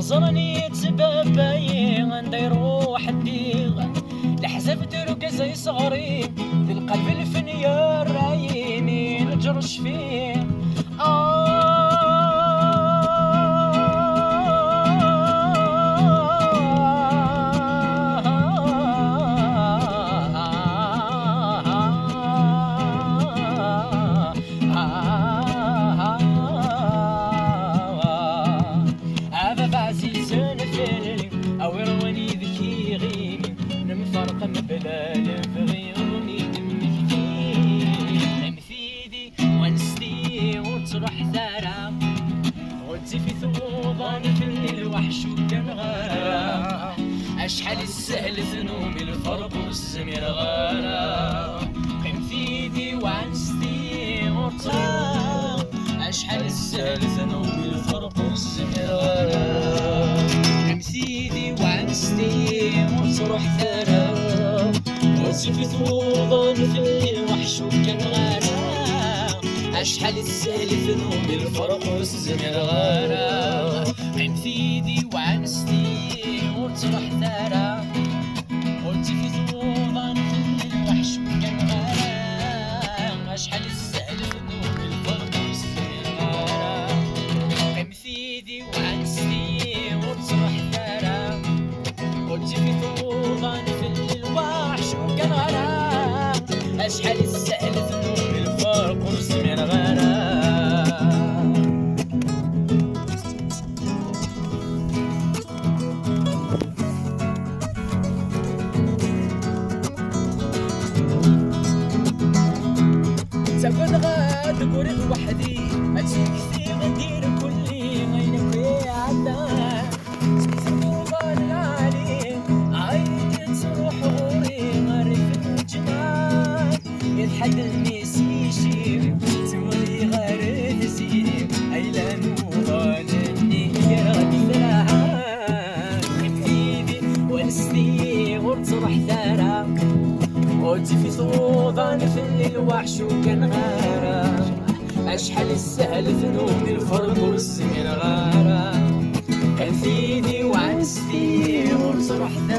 زرني تباباي نديرو حدي لحزب دروك زي صغري ذي القلب الفنيا رايني نجرش فيه في ثوضان في الليل وحش وكان غارة أشحال السهل ذنوبي الفرق والزمير غارة قيم في يدي وعنستي وطرا أشحال السهل ذنوبي الفرق والزمير غارة قيم في يدي وعنستي وتروح ثارة وزي في ثوضان في الليل وحش وكان غارة أشحال السهل ذنوبي الفرق والزمير غارة قيم في يدي وعنستي وتروح ثارة قلتي في ثوضان في الليل وحش وكان غارة أشحال السهل ذنوبي الفرق والزمير غارة قيم في يدي وعنستي وتروح ثارة قلتي في ثوضان في الليل وحش وكان غارة أشحال السهل ذنوبي الفرق والزمير غارة سكن غاد قريب وحدي أتسكتي غدير كلي غينك في عدان سكتي العالي عايد تروح غوري غريب الجمال يتحدى الميس يشير تولي غير تسير أيلان وغانني غادي فرحان قيمتي ونستي وتروح ثارة قلتي في ثوضان في الليل وحش وكان غارة أشحال السهل ذنوبي الفرق والزمير غارة كان في يدي وعنستي وتروح ثارة